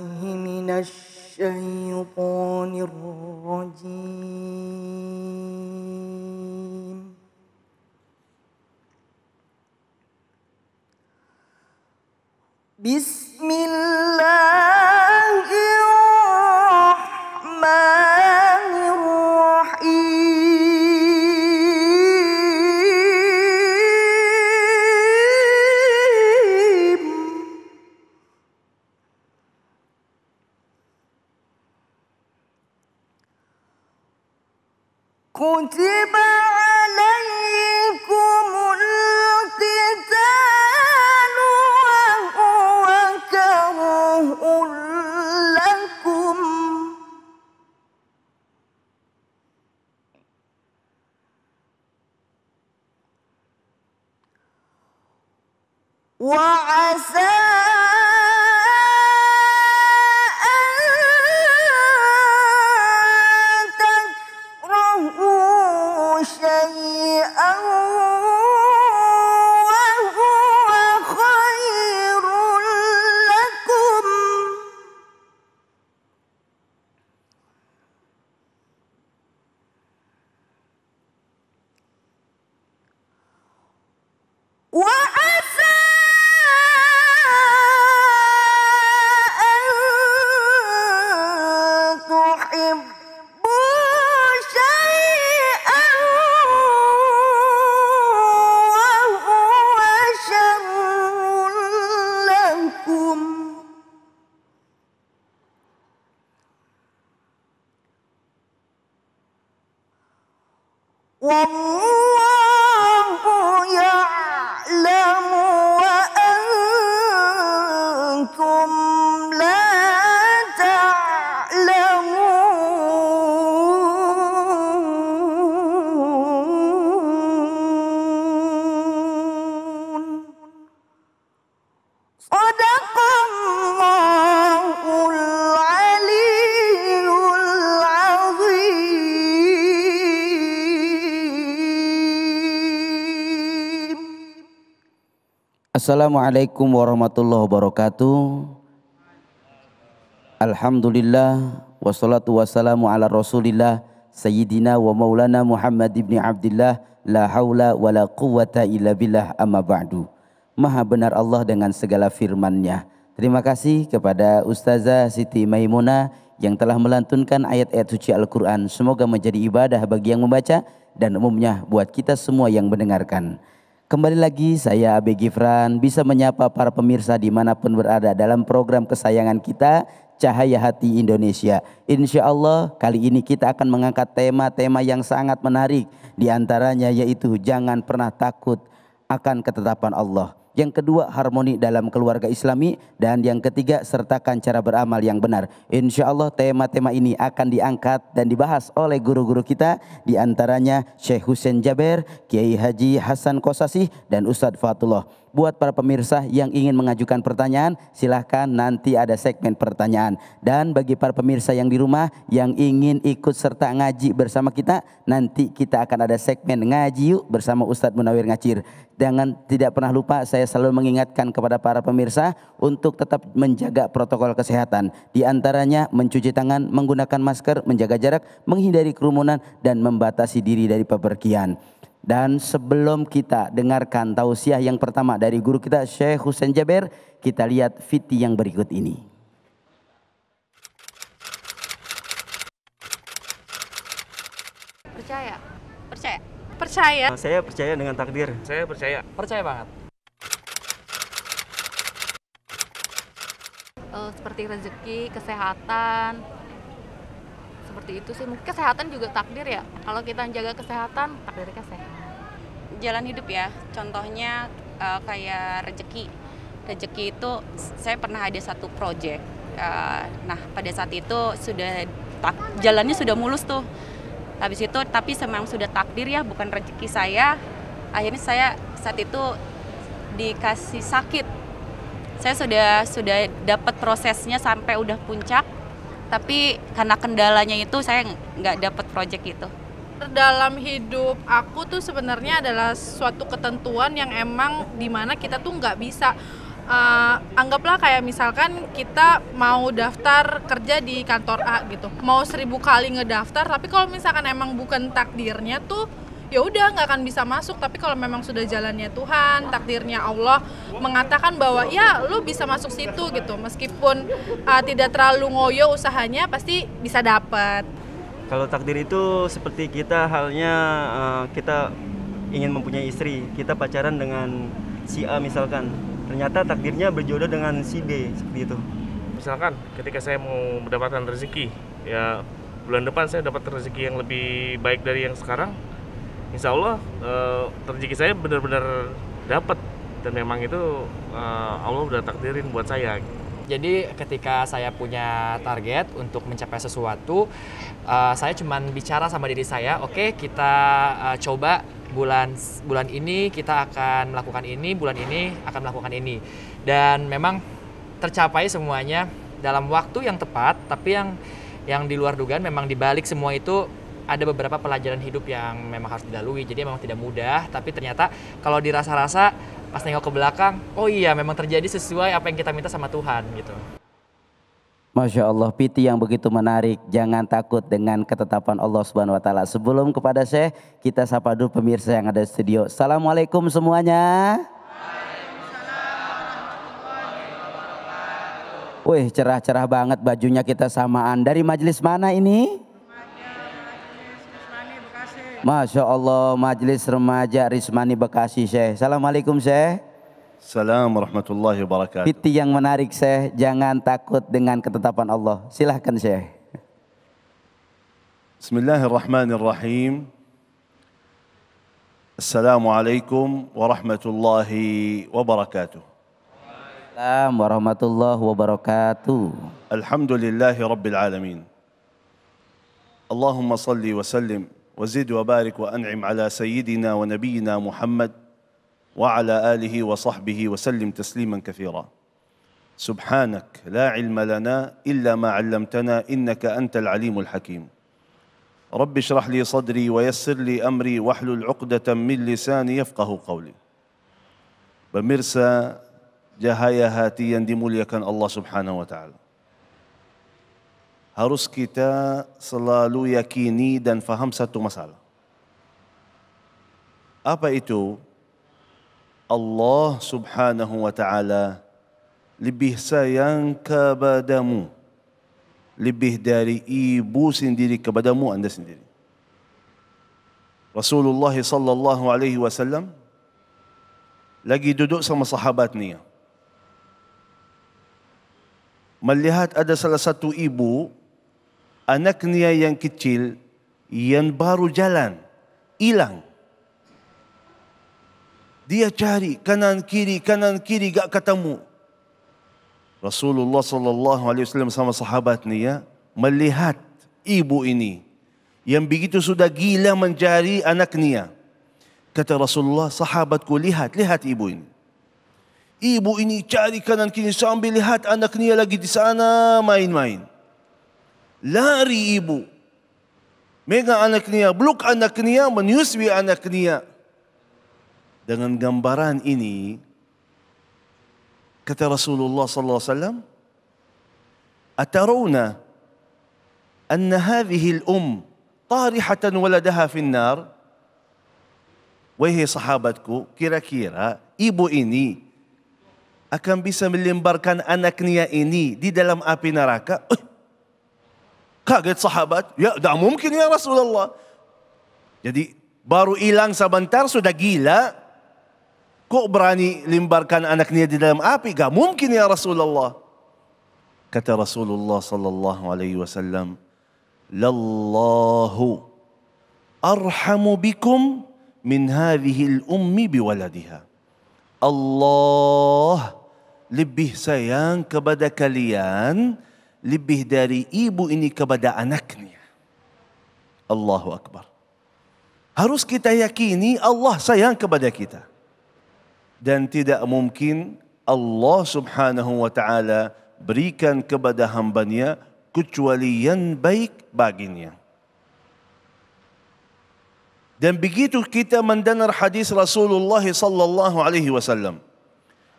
من الشيطان الرجيم. بسم الله الرحمن الرحيم. كتب عليكم القتال وهو كره لكم وعسى شيئا وهو خير لكم وعسى أن تحبوا شيئا وهو شر لكم والله يعلم وأنتم لا تعلمون. صدق الله العلي العظيم. Assalamualaikum warahmatullahi wabarakatuh. Alhamdulillah wassalatu wassalamu ala rasulillah Sayyidina wa maulana Muhammad ibn Abdillah. La haula wa la quwwata illa billah, amma ba'du. Maha benar Allah dengan segala firman-Nya. Terima kasih kepada Ustazah Siti Maimunah yang telah melantunkan ayat-ayat suci Al-Quran. Semoga menjadi ibadah bagi yang membaca dan umumnya buat kita semua yang mendengarkan. Kembali lagi saya Abe Gifran bisa menyapa para pemirsa dimanapun berada dalam program kesayangan kita Cahaya Hati Indonesia. Insya Allah kali ini kita akan mengangkat tema-tema yang sangat menarik. Di antaranya yaitu jangan pernah takut akan ketetapan Allah. Yang kedua, harmoni dalam keluarga Islami. Dan yang ketiga, sertakan cara beramal yang benar. Insya Allah tema-tema ini akan diangkat dan dibahas oleh guru-guru kita. Di antaranya Syekh Husain Jaber, Kiai Haji Hasan Kosasih, dan Ustadz Fatullah. Buat para pemirsa yang ingin mengajukan pertanyaan, silahkan nanti ada segmen pertanyaan. Dan bagi para pemirsa yang di rumah yang ingin ikut serta ngaji bersama kita, nanti kita akan ada segmen ngaji yuk bersama Ustadz Munawir Ngacir. Jangan tidak pernah lupa, saya selalu mengingatkan kepada para pemirsa untuk tetap menjaga protokol kesehatan. Di antaranya mencuci tangan, menggunakan masker, menjaga jarak, menghindari kerumunan, dan membatasi diri dari pepergian. Dan sebelum kita dengarkan tausiah yang pertama dari guru kita Syekh Husain Jaber, kita lihat video yang berikut ini. Percaya? Percaya? Percaya. Saya percaya dengan takdir. Saya percaya. Percaya banget. Seperti rezeki, kesehatan, seperti itu sih. Mungkin kesehatan juga takdir ya. Kalau kita jaga kesehatan, takdirnya sehat. Jalan hidup ya. Contohnya kayak rezeki. Rezeki itu saya pernah ada satu proyek. Nah pada saat itu sudah jalannya sudah mulus tuh. Habis itu tapi memang sudah takdir ya, bukan rezeki saya. Akhirnya saya saat itu dikasih sakit. Saya sudah dapat prosesnya sampai udah puncak, tapi karena kendalanya itu saya nggak dapat proyek itu. Dalam hidup aku tuh sebenarnya adalah suatu ketentuan yang emang dimana kita tuh nggak bisa Anggaplah kayak misalkan kita mau daftar kerja di kantor A gitu, mau 1000 kali ngedaftar, tapi kalau misalkan emang bukan takdirnya tuh ya udah nggak akan bisa masuk. Tapi kalau memang sudah jalannya Tuhan, takdirnya Allah mengatakan bahwa ya lu bisa masuk situ gitu, meskipun tidak terlalu ngoyo usahanya, pasti bisa dapet. Kalau takdir itu seperti kita halnya kita ingin mempunyai istri, kita pacaran dengan si A misalkan, ternyata takdirnya berjodoh dengan si B, seperti itu. Misalkan ketika saya mau mendapatkan rezeki, ya bulan depan saya dapat rezeki yang lebih baik dari yang sekarang, insya Allah rezeki saya benar-benar dapat, dan memang itu Allah udah takdirin buat saya. Jadi ketika saya punya target untuk mencapai sesuatu, saya cuman bicara sama diri saya, oke, kita coba bulan ini kita akan melakukan ini, bulan ini akan melakukan ini. Dan memang tercapai semuanya dalam waktu yang tepat, tapi yang di luar dugaan memang dibalik semua itu ada beberapa pelajaran hidup yang memang harus dilalui. Jadi memang tidak mudah, tapi ternyata kalau dirasa-rasa pas nengok ke belakang, oh iya memang terjadi sesuai apa yang kita minta sama Tuhan gitu. Masya Allah, piti yang begitu menarik. Jangan takut dengan ketetapan Allah Subhanahu Wa Taala. Sebelum kepada Syekh, kita sapa dulu pemirsa yang ada di studio. Assalamualaikum semuanya. Wih, cerah-cerah banget bajunya, kita samaan. Dari majelis mana ini? Masya Allah, majelis remaja Rismani Bekasi, Syekh. Assalamualaikum Syekh. Assalamualaikum warahmatullahi wabarakatuh. Piti yang menarik Syekh, jangan takut dengan ketetapan Allah. Silahkan Syekh. Bismillahirrahmanirrahim. Assalamualaikum warahmatullahi wabarakatuh. Assalamualaikum warahmatullahi wabarakatuh. Alhamdulillahi rabbil alamin. Allahumma salli wa sallim وزد وبارك وأنعم على سيدنا ونبينا محمد وعلى آله وصحبه وسلم تسليما كثيرا. سبحانك لا علم لنا إلا ما علمتنا إنك أنت العليم الحكيم. رب اشرح لي صدري ويسر لي أمري واحلل عقدة من لساني يفقه قولي. Pemirsa Cahaya Hati yang dimuliakan Allah Subhanahu wa taala. Harus kita selalu yakini dan faham satu masalah. Apa itu? Allah Subhanahu wa taala lebih sayang kepadamu, lebih dari ibu sendiri kepadamu Anda sendiri. Rasulullah sallallahu alaihi wasallam lagi duduk sama sahabatnya. Melihat ada salah satu ibu, anaknya yang kecil yang baru jalan, hilang. Dia cari kanan kiri gak ketemu. Rasulullah sallallahu alaihi wasallam sama sahabatnya melihat ibu ini yang begitu sudah gila mencari anaknya. Kata Rasulullah, sahabatku, lihat ibu ini. Ibu ini cari kanan kiri sambil lihat anaknya lagi di sana main-main. Lari ibu, megang anaknya, peluk anaknya, menyusui anaknya. Dengan gambaran ini, kata Rasulullah sallallahu alaihi wasallam, "Atarawna anna hadhihi al-um tarihatan waladaha fi an-nar?" Wahai sahabatku, kira-kira ibu ini akan bisa melemparkan anaknya ini di dalam api neraka? Kaget sahabat, ya tak mungkin ya Rasulullah. Jadi baru hilang sebentar sudah gila. Kok berani lemparkan anaknya di dalam api? Gak mungkin ya Rasulullah. Kata Rasulullah sallallahu alaihi wasallam, "Lallahu arhamu bikum min hadhihi al-ummi biwaladiha." Allah lebih sayang kepada kalian lebih dari ibu ini kepada anaknya. Allahu Akbar. Harus kita yakini Allah sayang kepada kita. Dan tidak mungkin Allah Subhanahu wa taala berikan kepada hambanya kecuali yang baik baginya. Dan begitu kita mendengar hadis Rasulullah sallallahu alaihi wasallam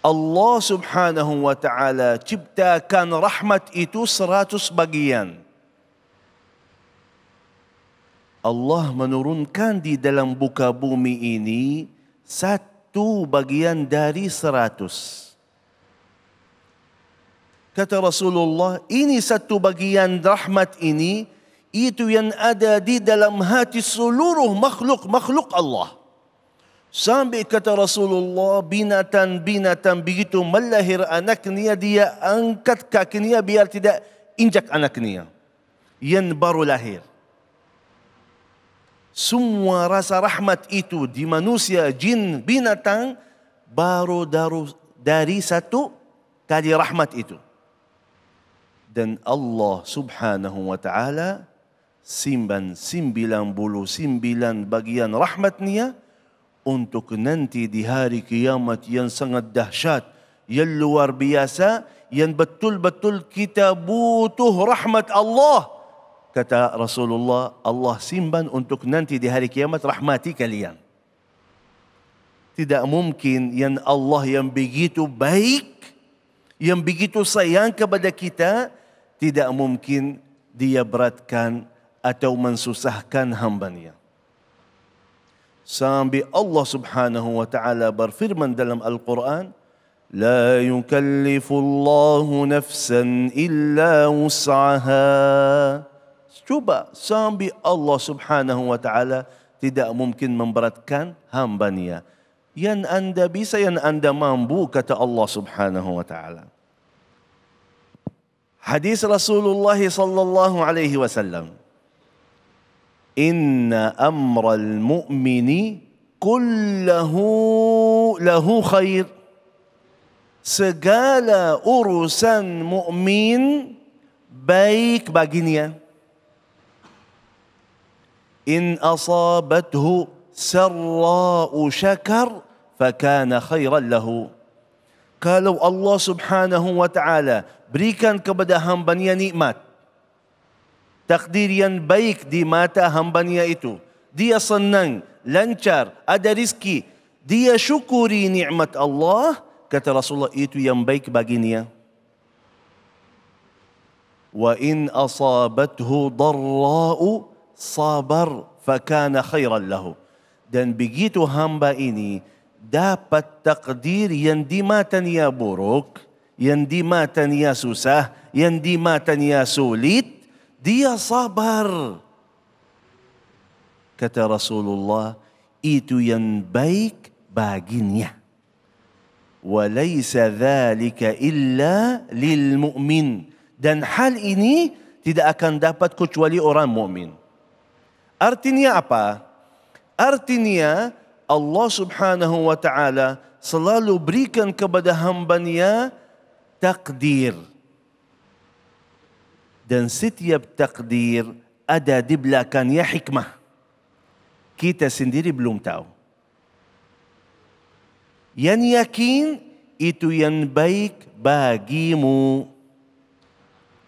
Allah subhanahu wa ta'ala ciptakan rahmat itu 100 bagian. Allah menurunkan di dalam buka bumi ini 1 bagian dari 100. Kata Rasulullah, ini 1 bagian rahmat ini, itu yang ada di dalam hati seluruh makhluk Allah. Sampai kata Rasulullah, binatang-binatang begitu melahir anaknya, dia angkat kakinya biar tidak injak anaknya yang baru lahir. Semua rasa rahmat itu di manusia, jin, binatang baru dari 1 kali rahmat itu. Dan Allah subhanahu wa ta'ala simpan 99 bagian rahmatnya untuk nanti di hari kiamat yang sangat dahsyat, yang luar biasa, yang betul-betul kita butuh rahmat Allah. Kata Rasulullah, Allah simpan untuk nanti di hari kiamat rahmati kalian. Tidak mungkin yang Allah yang begitu baik, yang begitu sayang kepada kita, tidak mungkin dia beratkan atau mensusahkan hambanya. Sampai Allah subhanahu wa ta'ala berfirman dalam Al-Quran, La yukallifullahu nafsan illa wus'aha. Cuba, sampai Allah subhanahu wa ta'ala tidak mungkin memberatkan hambanya. Yang anda bisa, yang anda mampu, kata Allah subhanahu wa ta'ala. Hadis Rasulullah sallallahu alaihi wasallam. Inna amral mu'mini kullahu lahu khair. Segala urusan mukmin baik baginya. In asabathu sarra'u syakar fakana khairan lahu. Kalau Allah subhanahu wa ta'ala berikan kepada hambanya nikmat, takdir yang baik di mata hambanya itu, dia senang, lancar, ada rizki, dia syukuri nikmat Allah, kata Rasulullah, itu yang baik baginya. Wa in asabathu darra'u sabar fakana khairan lahu. Dan begitu hamba ini dapat takdir yang di matanya buruk, yang di matanya susah, yang di matanya sulit, dia sabar. Kata Rasulullah, itu yang baik baginya. Walaysa dhalika illa lil mu'min. Dan hal ini tidak akan dapat kecuali orang mukmin. Artinya apa? Artinya Allah subhanahu wa ta'ala selalu berikan kepada hambanya takdir. Dan setiap takdir ada di belakangnya hikmah. Kita sendiri belum tahu. Yang yakin itu yang baik bagimu.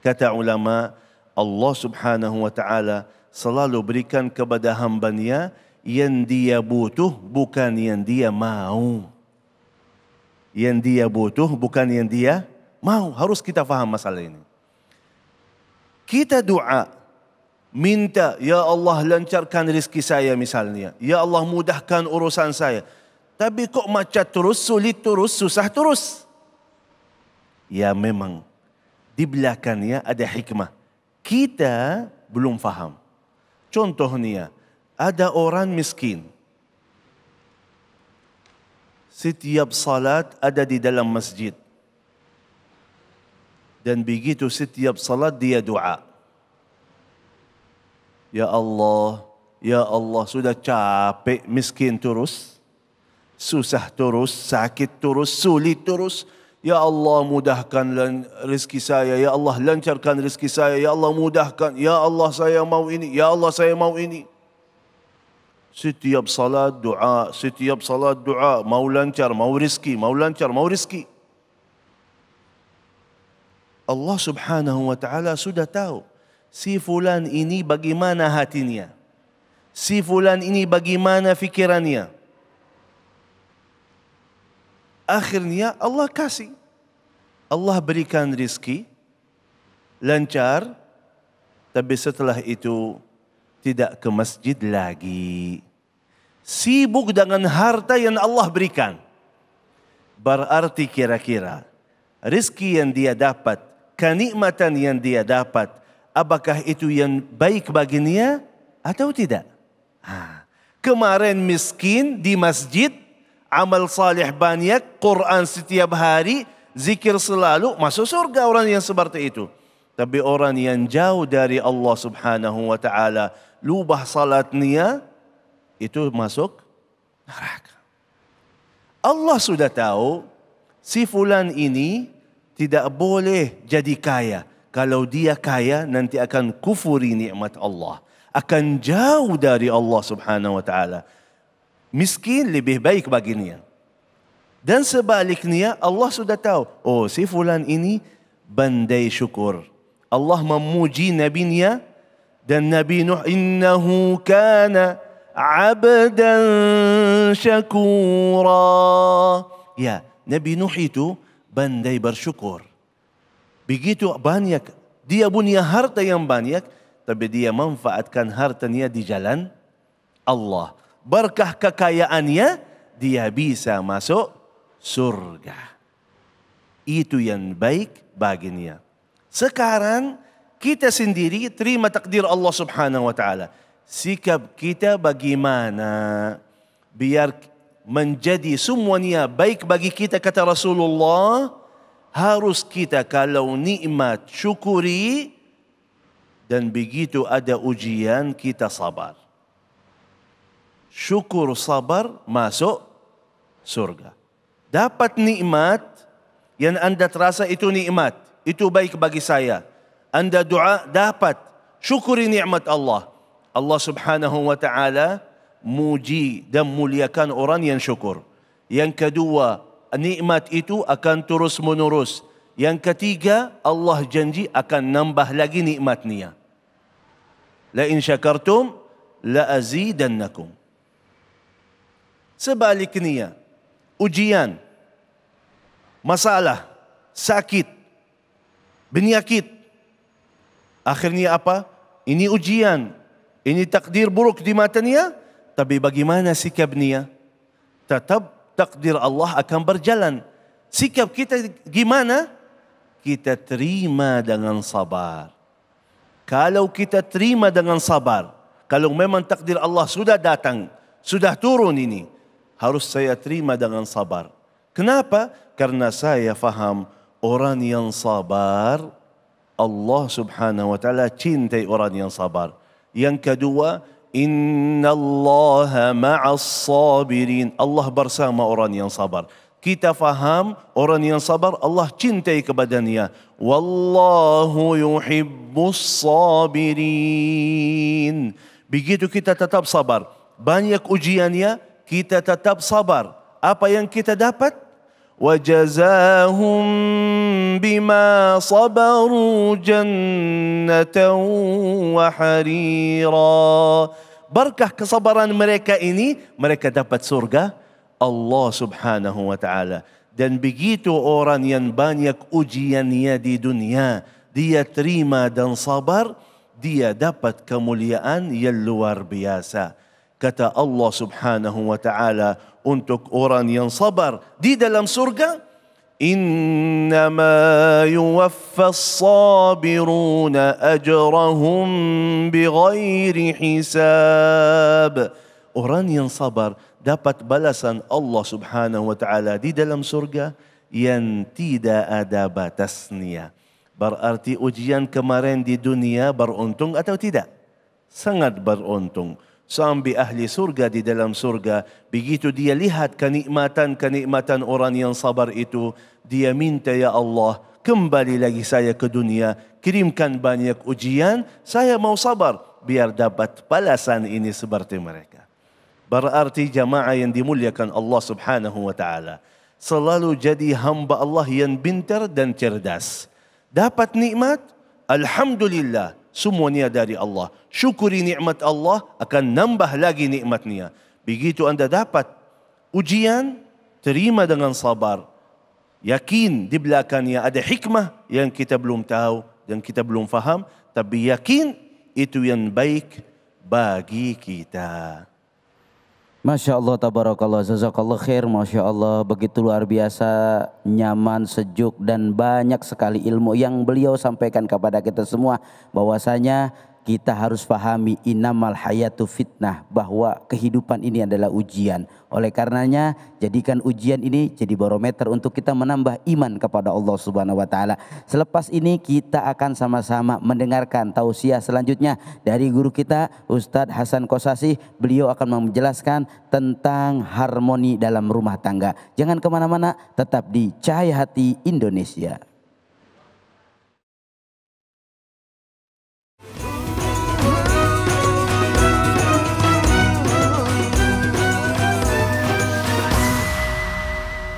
Kata ulama, Allah subhanahu wa ta'ala selalu berikan kepada hambanya yang dia butuh, bukan yang dia mau. Yang dia butuh, bukan yang dia mau. Harus kita faham masalah ini. Kita doa, minta, Ya Allah lancarkan rezeki saya misalnya. Ya Allah mudahkan urusan saya. Tapi kok macet terus, sulit terus, susah terus. Ya memang, di belakangnya ada hikmah. Kita belum faham. Contohnya, ada orang miskin. Setiap salat ada di dalam masjid. Dan begitu setiap salat dia doa. Ya Allah, sudah capek miskin terus. Susah terus, sakit terus, sulit terus. Ya Allah mudahkan rezeki saya. Ya Allah lancarkan rezeki saya. Ya Allah mudahkan. Ya Allah saya mau ini. Ya Allah saya mau ini. Setiap salat doa, setiap salat doa. Mau lancar, mau rezeki, mau lancar, mau rezeki. Allah subhanahu wa ta'ala sudah tahu. Si fulan ini bagaimana hatinya. Si fulan ini bagaimana fikirannya. Akhirnya Allah kasih. Allah berikan rizki, lancar, tapi setelah itu tidak ke masjid lagi. Sibuk dengan harta yang Allah berikan. Berarti kira-kira rizki yang dia dapat, kenikmatan yang dia dapat, apakah itu yang baik baginya atau tidak? Kemarin miskin di masjid, amal salih banyak, Quran setiap hari, zikir selalu, masuk surga orang yang seperti itu. Tapi orang yang jauh dari Allah Subhanahu wa taala, lubah salatnya, itu masuk neraka. Allah sudah tahu si fulan ini tidak boleh jadi kaya. Kalau dia kaya nanti akan kufuri nikmat Allah, akan jauh dari Allah Subhanahu wa taala. Miskin lebih baik baginya. Dan sebaliknya Allah sudah tahu, oh si fulan ini pandai syukur. Allah memuji nabinya dan Nabi Nuh, innahu kana abdan syakura. Ya, Nabi Nuh itu pandai bersyukur. Begitu banyak, dia punya harta yang banyak, tapi dia manfaatkan hartanya di jalan Allah. Berkah kekayaannya, dia bisa masuk surga. Itu yang baik baginya. Sekarang kita sendiri terima takdir Allah Subhanahu wa taala. Sikap kita bagaimana biar menjadi semuanya baik bagi kita, kata Rasulullah, harus kita kalau nikmat syukuri, dan begitu ada ujian kita sabar. Syukur sabar masuk surga. Dapat nikmat yang anda terasa itu nikmat, itu baik bagi saya. Anda doa dapat, syukuri nikmat Allah. Allah Subhanahu wa taala muji dan muliakan orang yang syukur. Yang kedua, nikmat itu akan terus menerus. Yang ketiga, Allah janji akan nambah lagi nikmatnya. La in syakartum la azidannakum. Sebaliknya, ujian, masalah, sakit, penyakit. Akhirnya apa? Ini ujian, ini takdir buruk di matanya, tapi bagaimana sikapnya? Tetap takdir Allah akan berjalan. Sikap kita gimana? Kita terima dengan sabar. Kalau kita terima dengan sabar, kalau memang takdir Allah sudah datang, sudah turun ini, harus saya terima dengan sabar. Kenapa? Karena saya faham orang yang sabar, Allah Subhanahu wa taala cintai orang yang sabar. Yang kedua, innallaha ma'as sabirin. Allah bersama orang yang sabar. Kita faham orang yang sabar Allah cintai kepadanya. Wallahu yuhibbus sabirin. Begitu kita tetap sabar. Banyak ujiannya, kita tetap sabar. Apa yang kita dapat? وَجَزَاهُمْ بِمَا صَبَرُوا جَنَّةً وَحَرِيرًا. Berkah kesabaran mereka ini, mereka dapat surga Allah Subhanahu wa taala. Dan begitu orang yang banyak ujiannya di dunia, dia terima dan sabar, dia dapat kemuliaan yang luar biasa. Kata Allah Subhanahu wa taala untuk orang yang sabar di dalam surga, innama yuwaffas sabiruna ajrahum bighairi hisab. Orang yang sabar dapat balasan Allah Subhanahu wa taala di dalam surga yang tidak ada batasnya. Berarti ujian kemarin di dunia beruntung atau tidak? Sangat beruntung. Sampai ahli surga di dalam surga, begitu dia lihat kenikmatan-kenikmatan orang yang sabar itu, dia minta, ya Allah, kembali lagi saya ke dunia, kirimkan banyak ujian, saya mau sabar biar dapat balasan ini seperti mereka. Berarti jamaah yang dimuliakan Allah Subhanahu wa taala, selalu jadi hamba Allah yang pintar dan cerdas. Dapat nikmat, alhamdulillah, semuanya dari Allah. Syukuri nikmat Allah, akan nambah lagi nikmatnya. Begitu anda dapat ujian, terima dengan sabar. Yakin di belakangnya ada hikmah yang kita belum tahu dan kita belum faham, tapi yakin itu yang baik bagi kita. Masya Allah, tabarakallah, jazakallah khair, Masya Allah, begitu luar biasa, nyaman, sejuk, dan banyak sekali ilmu yang beliau sampaikan kepada kita semua. Bahwasanya kita harus pahami innamal hayatu fitnah, bahwa kehidupan ini adalah ujian. Oleh karenanya jadikan ujian ini jadi barometer untuk kita menambah iman kepada Allah Subhanahu wa taala. Selepas ini kita akan sama-sama mendengarkan tausiah selanjutnya dari guru kita Ustadz Hasan Kosasi. Beliau akan menjelaskan tentang harmoni dalam rumah tangga. Jangan kemana-mana, tetap di Cahaya Hati Indonesia.